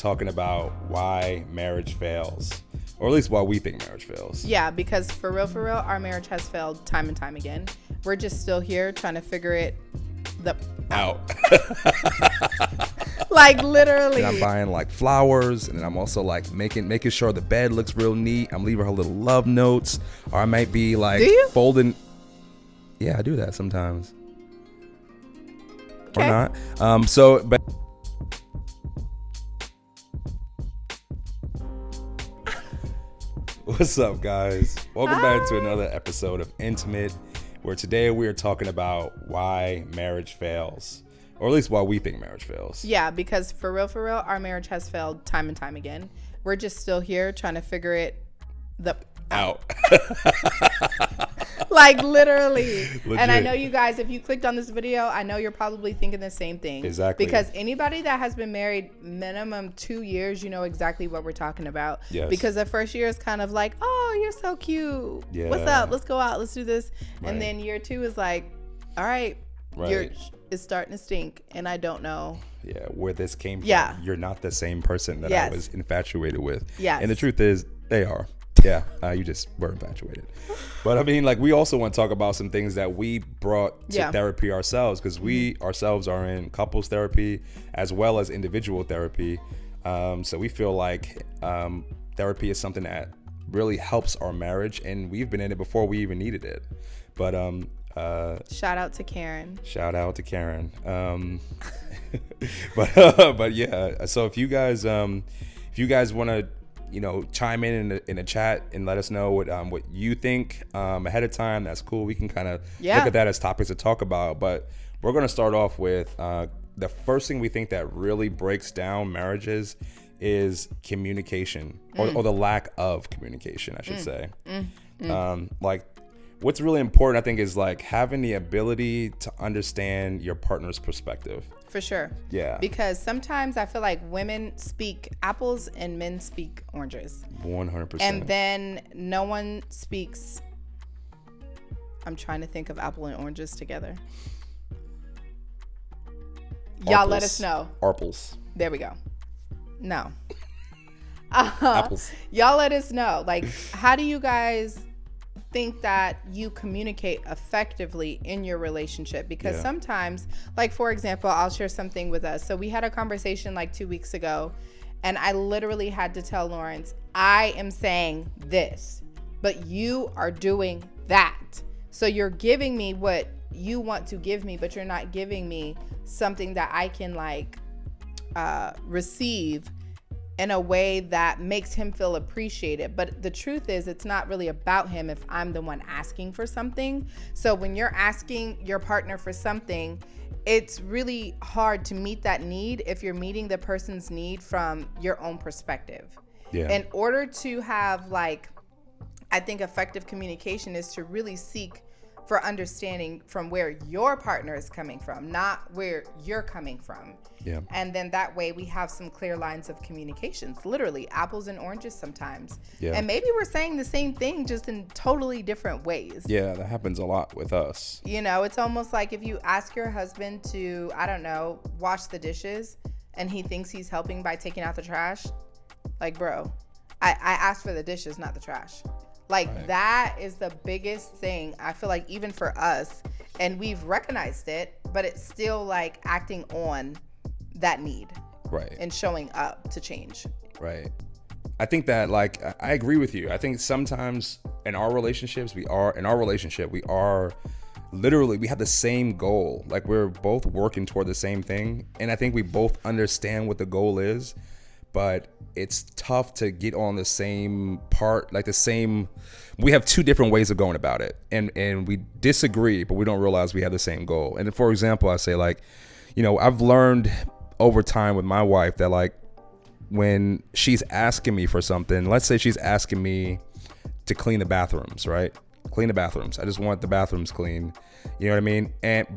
talking about why marriage fails, or at least why we think marriage fails. Yeah, because for real, our marriage has failed time and time again. We're just still here trying to figure it out. Like literally. And I'm buying like flowers, and then I'm also like making sure the bed looks real neat. I'm leaving her little love notes, or I might be like folding. Yeah, I do that sometimes. Okay. Or not. But. What's up, guys? Welcome back to another episode of Intimate, where today we are talking about why marriage fails, or at least why we think marriage fails. Yeah, because for real, our marriage has failed time and time again. We're just still here trying to figure it out. Like literally. Legit. And I know you guys, if you clicked on this video, I know you're probably thinking the same thing. Exactly. Because anybody that has been married minimum 2 years, you know exactly what we're talking about. Yes. Because the first year is kind of like, oh, you're so cute. Yeah. What's up? Let's go out. Let's do this. Right. And then year 2 is like, all right. It's starting to stink, and I don't know. Yeah, where this came from. Yeah. You're not the same person that I was infatuated with. Yes. And the truth is, they are. Yeah, you just were infatuated. But I mean, like, we also want to talk about some things that we brought to therapy ourselves, because we ourselves are in couples therapy as well as individual therapy. So we feel like therapy is something that really helps our marriage, and we've been in it before we even needed it. But shout out to Karen. But yeah, so if you guys want to chime in the chat and let us know what you think ahead of time, that's cool. We can kind of look at that as topics to talk about. But we're going to start off with the first thing we think that really breaks down marriages is communication, or the lack of communication, I should say. Like, what's really important, I think, is like having the ability to understand your partner's perspective. For sure. Yeah. Because sometimes I feel like women speak apples and men speak oranges. 100%. And then no one speaks. I'm trying to think of apple and oranges together. Y'all let us know. Apples. There we go. No. Apples. Y'all let us know. Like, how do you guys think that you communicate effectively in your relationship? Because sometimes, like, for example, I'll share something with us. So we had a conversation like 2 weeks ago, and I literally had to tell Lawrence, I am saying this, but you are doing that. So you're giving me what you want to give me, but you're not giving me something that I can like receive in a way that makes him feel appreciated. But the truth is, it's not really about him if I'm the one asking for something. So when you're asking your partner for something, it's really hard to meet that need if you're meeting the person's need from your own perspective. Yeah. In order to have, like, I think effective communication is to really seek for understanding from where your partner is coming from, not where you're coming from. Yeah. And then that way we have some clear lines of communications, literally apples and oranges sometimes. Yeah. And maybe we're saying the same thing just in totally different ways. Yeah, that happens a lot with us. You know, it's almost like if you ask your husband to, I don't know, wash the dishes, and he thinks he's helping by taking out the trash. Like, bro, I asked for the dishes, not the trash. Like, right. That is the biggest thing, I feel like, even for us. And we've recognized it, but it's still like acting on that need. Right. And showing up to change. Right. I think that, like, I agree with you. I think sometimes in our relationships, we are literally, we have the same goal. Like, we're both working toward the same thing. And I think we both understand what the goal is. But it's tough to get on the same part, like we have two different ways of going about it. And we disagree, but we don't realize we have the same goal. And for example, I say, like, I've learned over time with my wife that, like, when she's asking me for something, let's say she's asking me to clean the bathrooms, right? Clean the bathrooms. I just want the bathrooms clean. You know what I mean?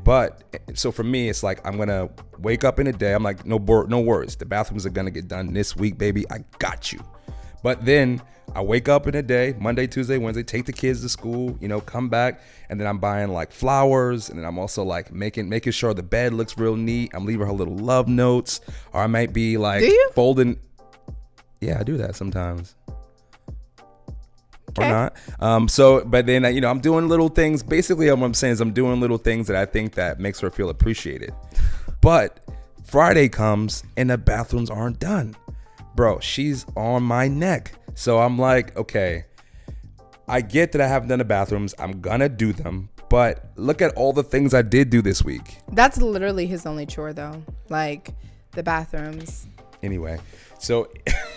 But so for me, it's like, I'm going to wake up in a day. I'm like, no worries. The bathrooms are going to get done this week, baby. I got you. But then I wake up in a day, Monday, Tuesday, Wednesday, take the kids to school, come back. And then I'm buying, like, flowers. And then I'm also, like, making sure the bed looks real neat. I'm leaving her little love notes. Or I might be, like, folding. Yeah, I do that sometimes. Okay. Or not. So, but then, I'm doing little things. Basically, what I'm saying is I'm doing little things that I think that makes her feel appreciated. But Friday comes and the bathrooms aren't done. Bro, she's on my neck. So I'm like, okay, I get that I haven't done the bathrooms. I'm gonna do them. But look at all the things I did do this week. That's literally his only chore, though. Like the bathrooms. Anyway, so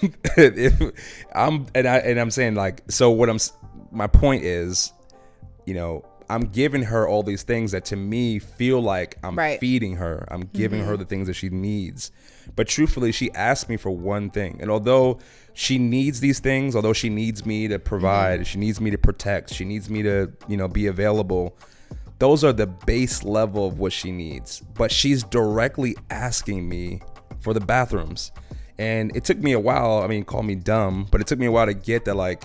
if I'm saying, like, so my point is, I'm giving her all these things that to me feel like I'm feeding her. I'm giving her the things that she needs. But truthfully, she asked me for one thing. And although she needs these things, although she needs me to provide, she needs me to protect, she needs me to, be available. Those are the base level of what she needs. But she's directly asking me for the bathrooms. And it took me a while. I mean, call me dumb, but it took me a while to get that, like,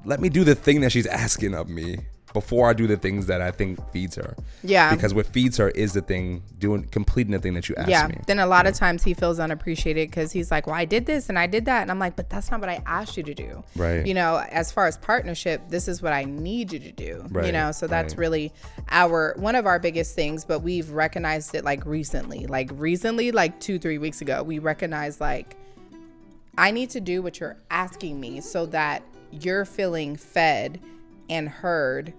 let me do the thing that she's asking of me before I do the things that I think feeds her. Yeah. Because what feeds her is the thing, completing the thing that you asked me. Yeah. Then a lot of times he feels unappreciated because he's like, well, I did this and I did that. And I'm like, but that's not what I asked you to do. Right. As far as partnership, this is what I need you to do. Right. So that's really one of our biggest things, but we've recognized it recently, like 2-3 weeks ago, we recognized I need to do what you're asking me so that you're feeling fed and heard,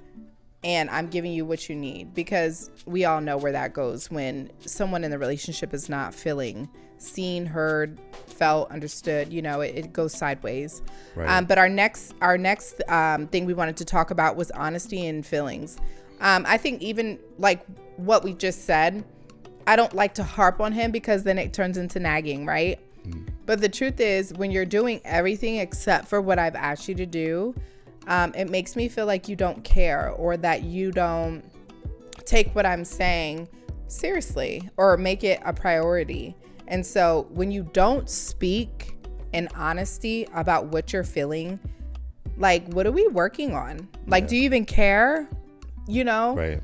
and I'm giving you what you need, because we all know where that goes when someone in the relationship is not feeling seen, heard, felt, understood. It goes sideways. Right. But our next thing we wanted to talk about was honesty and feelings. I think even like what we just said, I don't like to harp on him because then it turns into nagging, right? But the truth is, when you're doing everything except for what I've asked you to do, it makes me feel like you don't care, or that you don't take what I'm saying seriously or make it a priority. And so when you don't speak in honesty about what you're feeling, what are we working on? Do you even care? Right.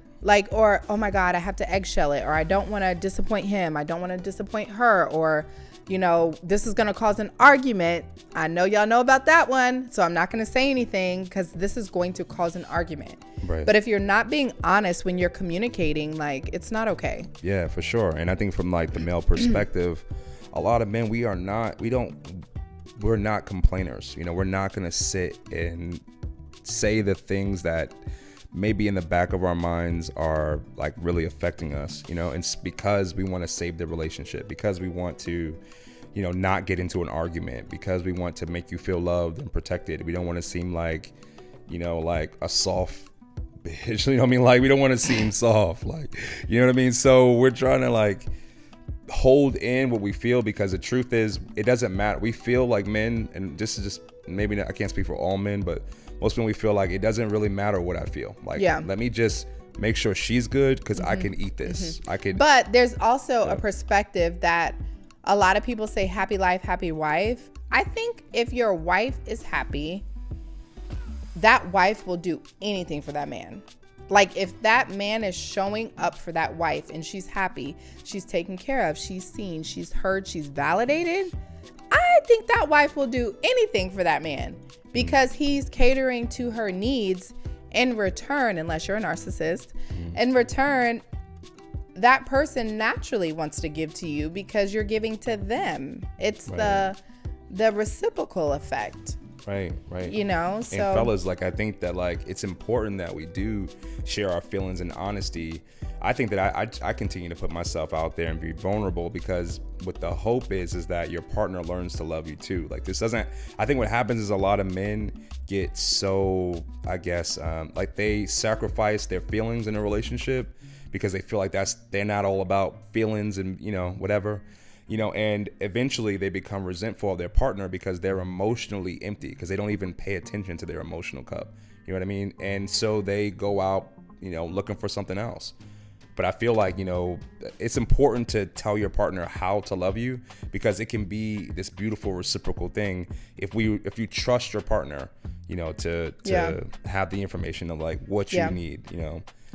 Or, oh my God, I have to eggshell it, or I don't want to disappoint him. I don't want to disappoint her, or this is going to cause an argument. I know y'all know about that one, so I'm not going to say anything because this is going to cause an argument. Right. But if you're not being honest when you're communicating, it's not okay. Yeah, for sure. And I think from the male perspective, a lot of men, we're not complainers. We're not going to sit and say the things that maybe in the back of our minds are really affecting us, and it's because we want to save the relationship, because we want to, not get into an argument, because we want to make you feel loved and protected. We don't want to seem like a soft bitch, we don't want to seem soft, So we're trying to hold in what we feel, because the truth is, it doesn't matter. We feel like men, and this is just maybe I can't speak for all men, but most men, we feel like it doesn't really matter what I feel. Let me just make sure she's good, because I can eat this. I can. But there's also a perspective that a lot of people say, happy life, happy wife. I think if your wife is happy, that wife will do anything for that man. If that man is showing up for that wife and she's happy, she's taken care of, she's seen, she's heard, she's validated, I think that wife will do anything for that man, because he's catering to her needs in return. Unless you're a narcissist, in return, that person naturally wants to give to you because you're giving to them. It's the reciprocal effect. Right. So. And fellas, I think that it's important that we do share our feelings in honesty. I think that I continue to put myself out there and be vulnerable, because what the hope is that your partner learns to love you too. I think what happens is a lot of men get so, I guess, they sacrifice their feelings in a relationship because they feel like they're not all about feelings and, whatever. And eventually they become resentful of their partner because they're emotionally empty, because they don't even pay attention to their emotional cup. You know what I mean? And so they go out, looking for something else. But I feel like, it's important to tell your partner how to love you, because it can be this beautiful reciprocal thing if you trust your partner, to have the information of what you need,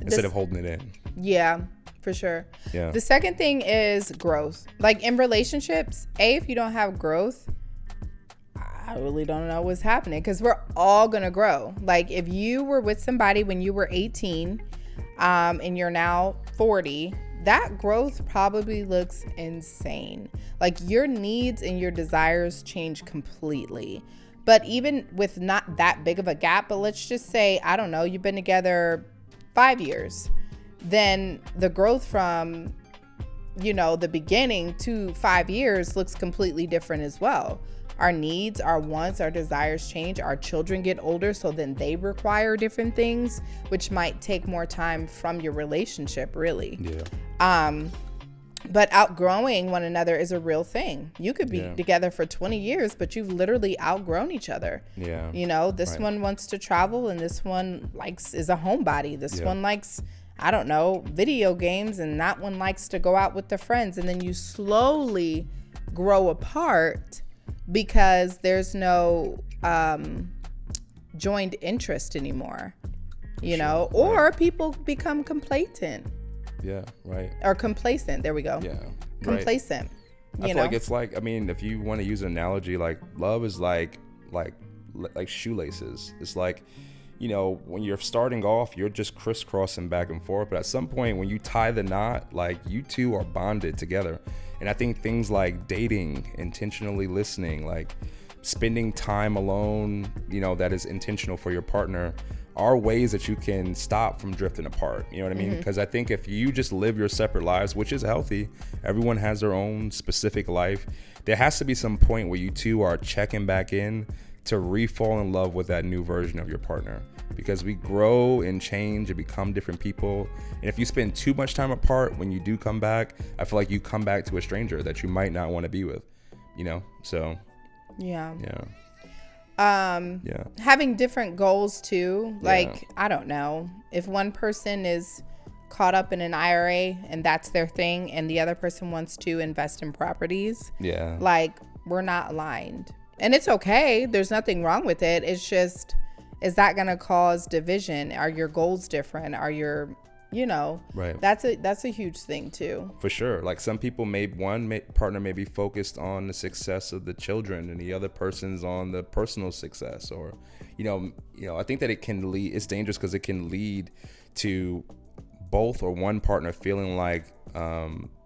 instead of holding it in. Yeah, for sure. Yeah. The second thing is growth. In relationships, if you don't have growth, I really don't know what's happening, because we're all going to grow. Like if you were with somebody when you were 18 and you're now 40, that growth probably looks insane. Like your needs and your desires change completely. But even with not that big of a gap, but let's just say, I don't know, you've been together 5 years, then the growth from, you know, the beginning to 5 years looks completely different as well. Our needs, our wants, our desires change. Our children get older, so then they require different things, which might take more time from your relationship, really. Yeah. But outgrowing one another is a real thing. You could be together for 20 years, but you've literally outgrown each other. Yeah. You know, this one wants to travel, and this one is a homebody. This one likes, I don't know, video games, and that one likes to go out with their friends. And then you slowly grow apart because there's no joined interest anymore, you know, or people become complacent. Yeah, right. Or complacent. There we go. Yeah. Complacent. I feel like it's like, I mean, if you want to use an analogy, like love is like shoelaces. It's like, you know, when you're starting off, you're just crisscrossing back and forth. But at some point when you tie the knot, like you two are bonded together. And I think things like dating, intentionally listening, like spending time alone, you know, that is intentional for your partner, are ways that you can stop from drifting apart. You know what I mean? Because I think if you just live your separate lives, which is healthy, everyone has their own specific life, there has to be some point where you two are checking back in to re-fall in love with that new version of your partner. Because we grow and change and become different people. And if you spend too much time apart, when you do come back, I feel like you come back to a stranger that you might not want to be with, you know? So, yeah. Having different goals too. Like, I don't know, if one person is caught up in an IRA and that's their thing, and the other person wants to invest in properties, like we're not aligned. And it's okay. There's nothing wrong with it. It's just, is that going to cause division? Are your goals different? Are your, you know, right? That's a huge thing too. For sure. Like some people partner may be focused on the success of the children, and the other person's on the personal success. Or, you know, I think that it can lead. It's dangerous because it can lead to both or one partner feeling like,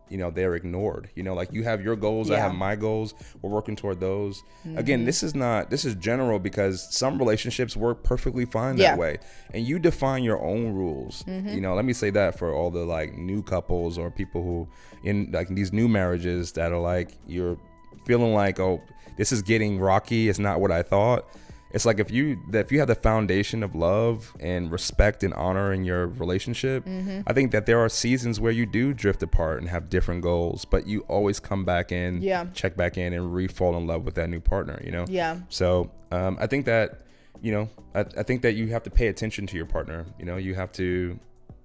you know, they're ignored. You know, like you have your goals, I have my goals, we're working toward those. Again, this is general, because some relationships work perfectly fine that way, and you define your own rules. You know, let me say that for all the like new couples or people who in like these new marriages that are like, you're feeling like, oh, this is getting rocky, it's not what I thought. It's like if you have the foundation of love and respect and honor in your relationship, I think that there are seasons where you do drift apart and have different goals, but you always come back in, check back in, and re-fall in love with that new partner, you know? Yeah. So I think that, you know, I think that you have to pay attention to your partner. You know, you have to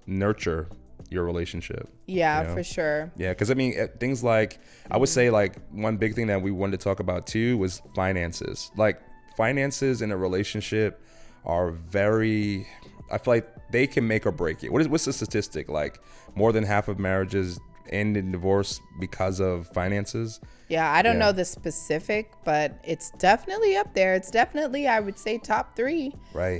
nurture your relationship. Yeah, you know? For sure. Yeah, because I mean, things like, I would say like one big thing that we wanted to talk about too was finances. Like, finances in a relationship are very, I feel like they can make or break it. What's the statistic? Like more than half of marriages end in divorce because of finances. Yeah, I don't know the specific, but it's definitely up there. It's definitely, I would say, top 3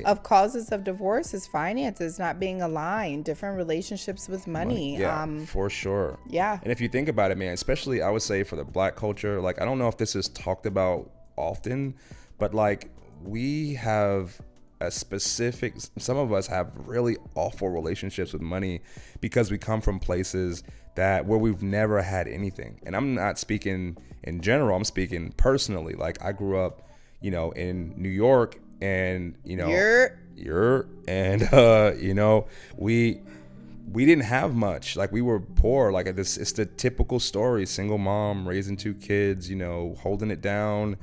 of causes of divorce is finances, not being aligned, different relationships with money. Yeah, for sure. Yeah. And if you think about it, man, especially I would say for the Black culture, like I don't know if this is talked about often, but like we have a specific, some of us have really awful relationships with money because we come from places where we've never had anything. And I'm not speaking in general, I'm speaking personally. Like I grew up, you know, in New York, and you know, you know, we didn't have much. Like we were poor. Like it's the typical story, single mom raising 2 kids, you know, holding it down.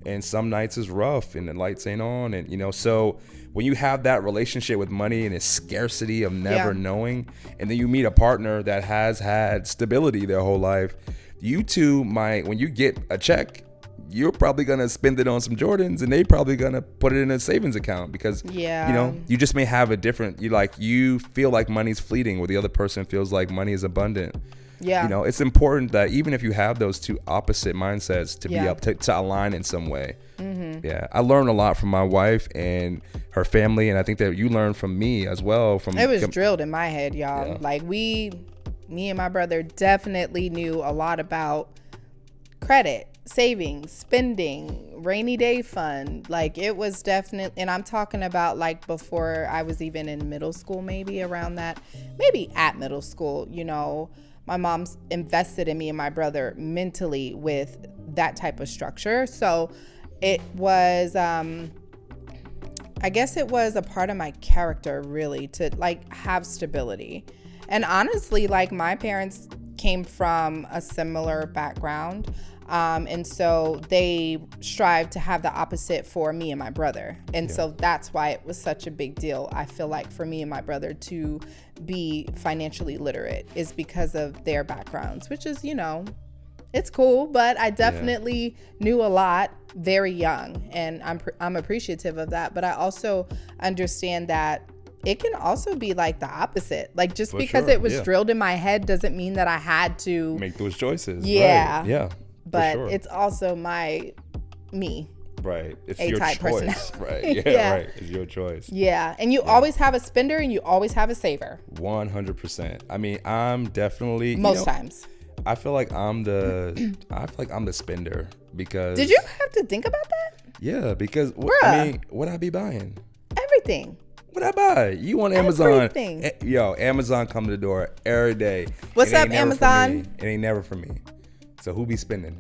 And some nights is rough and the lights ain't on. And, you know, so when you have that relationship with money and a scarcity of never knowing, and then you meet a partner that has had stability their whole life, you two might, when you get a check, you're probably going to spend it on some Jordans, and they probably going to put it in a savings account because, you know, you just may have a different, you feel like money's fleeting where the other person feels like money is abundant. Yeah. You know, it's important that even if you have those two opposite mindsets to be up to align in some way. Yeah, I learned a lot from my wife and her family, and I think that you learned from me as well. It was drilled in my head, y'all. Yeah. Like me and my brother definitely knew a lot about credit, savings, spending, rainy day fund. Like it was definitely, and I'm talking about like before I was even in middle school, maybe around that, maybe at middle school, you know, my mom's invested in me and my brother mentally with that type of structure. So it was, I guess it was a part of my character really to like have stability. And honestly, like my parents came from a similar background. And so they strive to have the opposite for me and my brother. And so that's why it was such a big deal. I feel like for me and my brother to be financially literate is because of their backgrounds, which is, you know, it's cool, but I definitely knew a lot very young, and I'm appreciative of that. But I also understand that it can also be like the opposite. Like just because it was drilled in my head doesn't mean that I had to make those choices. Yeah. Right. Yeah. But it's also me. Right. It's A your type choice. Right. Yeah, Yeah. right. It's your choice. Yeah. And you always have a spender and you always have a saver. 100%. I mean, I'm definitely Most times. I feel like I'm the spender because Did you have to think about that? Yeah, because I mean, what I be buying? Everything. What I buy? You on Amazon? Everything. Yo, Amazon come to the door every day. What's It ain't up, never for Amazon? me. It ain't never for me. So who be spending?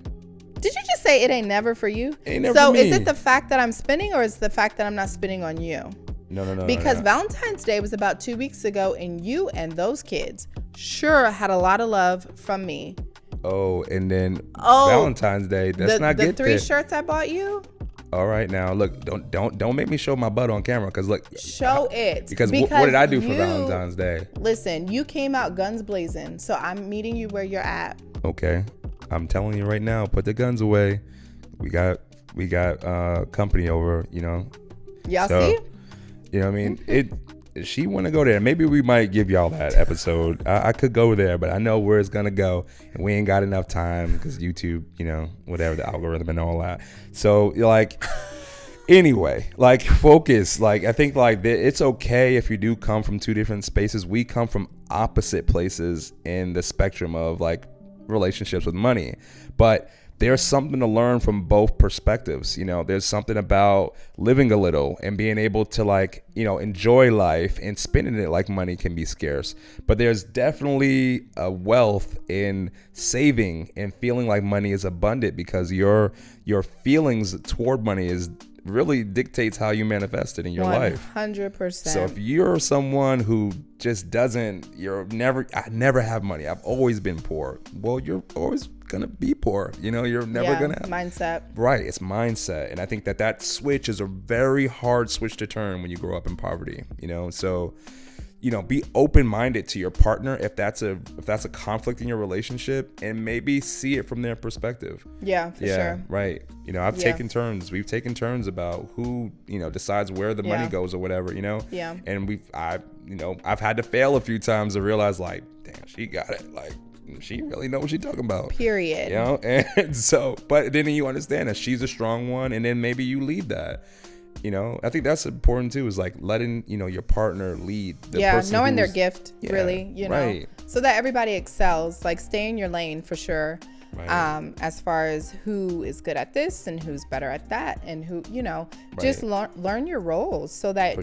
Did you just say it ain't never for you? Ain't never so for me. is it the fact that I'm spending or is it the fact that I'm not spending on you? No. Because no. Valentine's Day was about 2 weeks ago and you and those kids sure had a lot of love from me. Oh, and then Valentine's Day. Let's not get the 3 there. shirts I bought you. All right, now look, don't make me show my butt on camera, because look, show it. Because what did I do for Valentine's Day? Listen, you came out guns blazing, so I'm meeting you where you're at. Okay, I'm telling you right now, put the guns away. We got company over, you know. Y'all see? You know what I mean? She want to go there. Maybe we might give y'all that episode. I could go there, but I know where it's gonna go, and we ain't got enough time because YouTube, you know, whatever, the algorithm and all that. So like, anyway, like focus. Like I think like it's okay if you do come from 2 different spaces. We come from opposite places in the spectrum of like relationships with money, but there's something to learn from both perspectives. You know, there's something about living a little and being able to like, you know, enjoy life and spending it like money can be scarce. But there's definitely a wealth in saving and feeling like money is abundant, because your feelings toward money is really dictates how you manifest it in your life. 100%. So if you're someone who just I never have money, I've always been poor. Well, you're always gonna be poor. You know, you're never gonna have mindset. Right, it's mindset. And I think that switch is a very hard switch to turn when you grow up in poverty, you know. So, you know, be open-minded to your partner if that's a conflict in your relationship, and maybe see it from their perspective. Yeah, for sure. Right. You know, we've taken turns about who, you know, decides where the money goes or whatever, you know. Yeah. And I've had to fail a few times to realize like, damn, she got it. Like, she really knows what she's talking about. Period. You know, and so, but then you understand that she's a strong one, and then maybe you lead that. You know, I think that's important too, is like letting, you know, your partner lead. Knowing their gift, really, you know, so that everybody excels. Like stay in your lane for sure. Right. As far as who is good at this and who's better at that, and who, you know, just learn your roles so that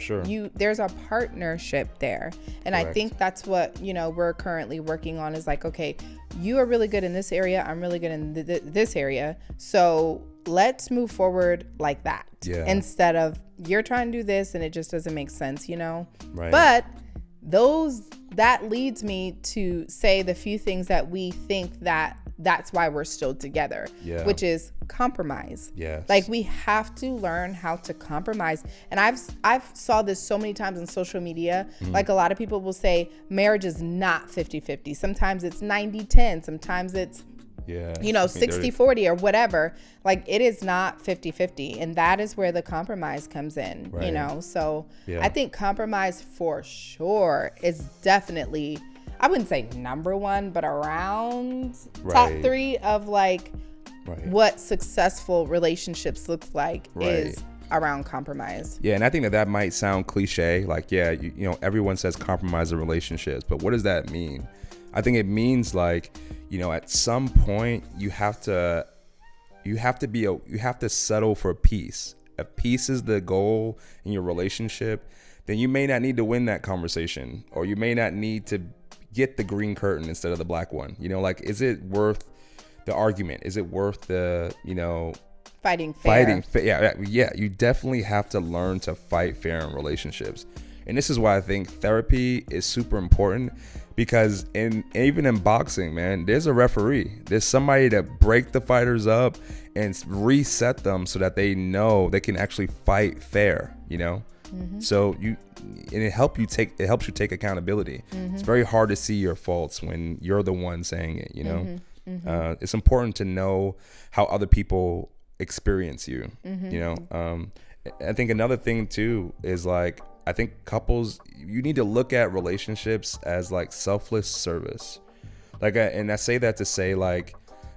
there's a partnership there. And correct. I think that's what, you know, we're currently working on, is like, okay, you are really good in this area, I'm really good in this area, so let's move forward like that. Instead of you're trying to do this and it just doesn't make sense, you know. Right. But that leads me to say the few things that we think that's why we're still together, which is compromise. Yes. Like we have to learn how to compromise. And I've saw this so many times on social media. Like a lot of people will say marriage is not 50-50. Sometimes it's 90-10. Sometimes it's, you know, 60-40 or whatever. Like it is not 50-50. And that is where the compromise comes in, you know? So I think compromise for sure is definitely I wouldn't say number one, but around top Right. 3 of like Right. what successful relationships look like Right. is around compromise. Yeah, and I think that might sound cliche. Like, yeah, you know, everyone says compromise in relationships, but what does that mean? I think it means like, you know, at some point you have to settle for peace. If peace is the goal in your relationship, then you may not need to win that conversation, or you may not need to get the green curtain instead of the black one. You know, like, is it worth the argument? Is it worth the, you know, Fighting fair. Yeah. You definitely have to learn to fight fair in relationships. And this is why I think therapy is super important, because even in boxing, man, there's a referee. There's somebody to break the fighters up and reset them so that they know they can actually fight fair, you know? So it helps you take accountability. It's very hard to see your faults when you're the one saying it, you know? It's important to know how other people experience you, you know? I think another thing too is like, I think couples, you need to look at relationships as like selfless service. And I say that to say, like,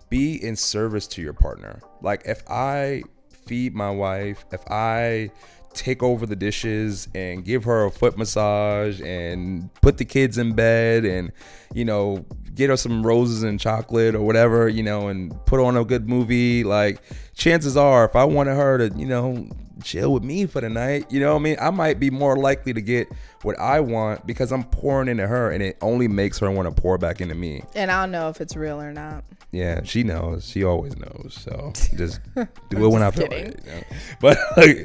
be in service to your partner. Like, if I feed my wife, if I take over the dishes and give her a foot massage and put the kids in bed and, you know, get her some roses and chocolate or whatever, you know, and put on a good movie, like, chances are if I wanted her to, you know, chill with me for the night, you know what I mean, I might be more likely to get what I want because I'm pouring into her, and it only makes her want to pour back into me. And I don't know if it's real or not. Yeah, she knows. She always knows. So just do it when I feel like it. You know?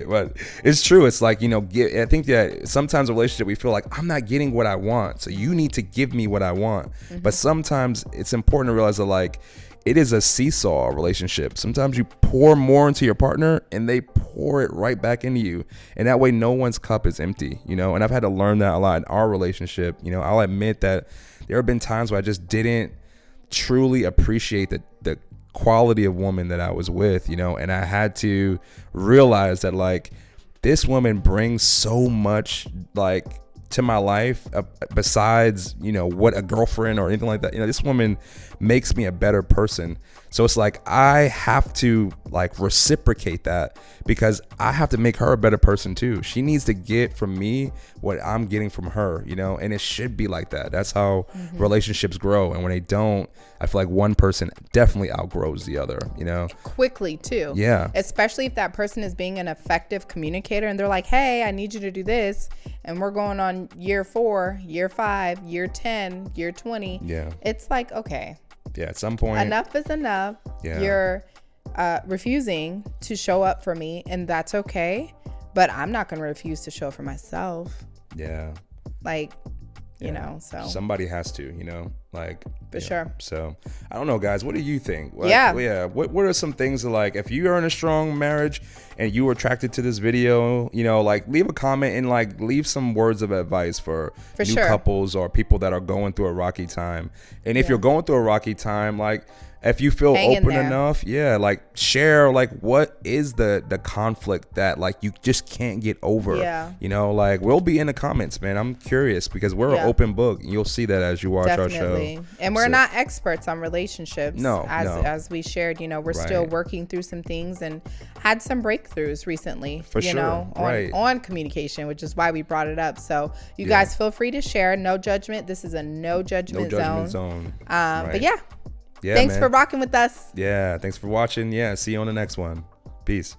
But it's true. It's like, you know, I think that sometimes in a relationship we feel like I'm not getting what I want, so you need to give me what I want. But sometimes it's important to realize that, like, it is a seesaw relationship. Sometimes you pour more into your partner and they pour it right back into you. And that way no one's cup is empty, you know? And I've had to learn that a lot in our relationship. You know, I'll admit that there have been times where I just didn't truly appreciate the quality of woman that I was with, you know? And I had to realize that, like, this woman brings so much, like, to my life besides, you know, what a girlfriend or anything like that. You know, this woman makes me a better person. So it's like I have to, like, reciprocate that, because I have to make her a better person too. She needs to get from me what I'm getting from her, you know, and it should be like that. That's how relationships grow. And when they don't, I feel like one person definitely outgrows the other, you know, quickly too. Yeah. Especially if that person is being an effective communicator and they're like, hey, I need you to do this. And we're going on year 4, year 5, year 10, year 20. Yeah. It's like, okay. Yeah. At some point. Enough is enough. Yeah. You're refusing to show up for me, and that's okay. But I'm not going to refuse to show up for myself. Yeah. Like, you know, so. Somebody has to, you know, like. For sure. So I don't know, guys. What do you think? Like, yeah. What are some things that, like, if you are in a strong marriage and you were attracted to this video, you know, like, leave a comment and, like, leave some words of advice for new sure. couples or people that are going through a rocky time. And if you're going through a rocky time, like, if you feel open enough, like, share, like, what is the conflict that, like, you just can't get over. You know, like, we'll be in the comments, man. I'm curious, because we're an open book. You'll see that as you watch our show. And we're not experts on relationships. As we shared, you know, we're still working through some things and had some breakthroughs recently, on communication, which is why we brought it up. So you guys feel free to share. No judgment. This is a no judgment zone. But thanks for rocking with us. Yeah. Thanks for watching. Yeah. See you on the next one. Peace.